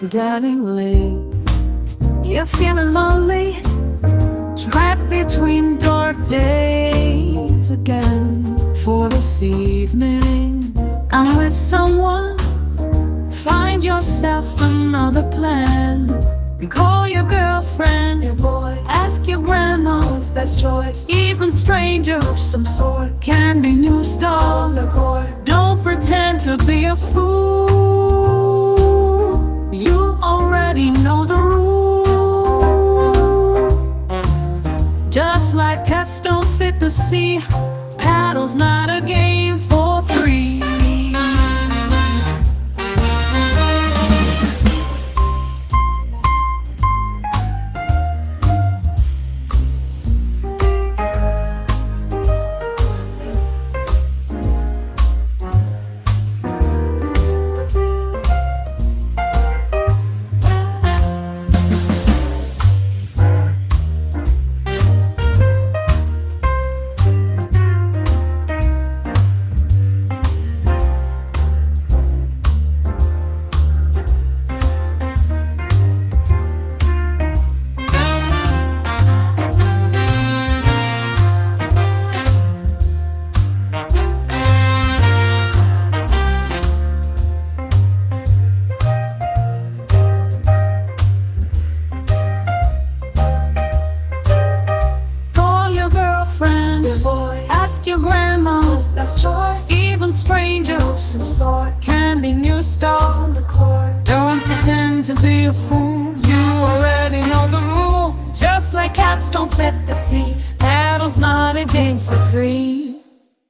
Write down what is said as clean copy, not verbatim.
getting late. You're feeling lonely, trapped between dark days again. For this evening, I'm with someone. Find yourself another plan. Call your girlfriend, your boy, ask your grandma, that's choice. Even strangers of some sort can be new star liquor. Don't pretend to be a fool, you already know the rule. Just like cats don't fit the sea, paddle's not a game for three. Ask your grandma, that's choice. Even strangers of some sort can be new star on the court. Don't pretend to be a fool, you already know the rule. Just like cats don't fit the